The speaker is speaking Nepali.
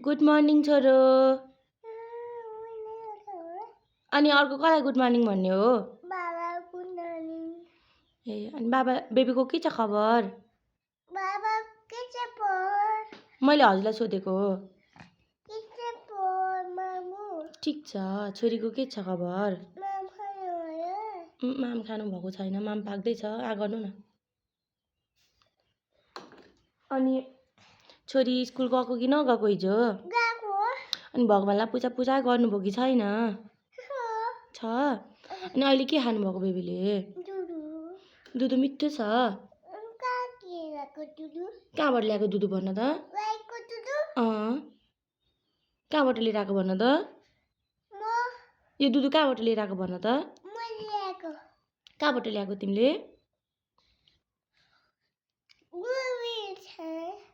गुड मर्निङ छोरो। अनि अर्को कसलाई गुड मर्निङ भन्ने हो? बाबा गुड मर्निङ। ए अनि बाबा बेबीको के छ खबर? बाबा के छ पर? मैले हजुरलाई सोधेको हो। के छ पर मामु? ठिक छ। छोरीको के छ खबर? माम खानु भयो? माम खानु भएको छैन, माम पाक्दैछ। आ गर्नु न। अनि छोरी स्कुल गएको कि नगएको हिजो? गएको। अनि भगवानलाई पूजा गर्नुभयो कि छैन? छ। अनि अहिले के खानु भएको बेबीले? दुधु। दुधु मिठो छ। कहाँबाट ल्याएको दुधु भन त? गाईको दुधु? कहाँबाट लिएर आएको भन त? यो दुधु कहाँबाट लिएर आएको भन त? मैले ल्याएको। कहाँबाट ल्याएको तिमीले?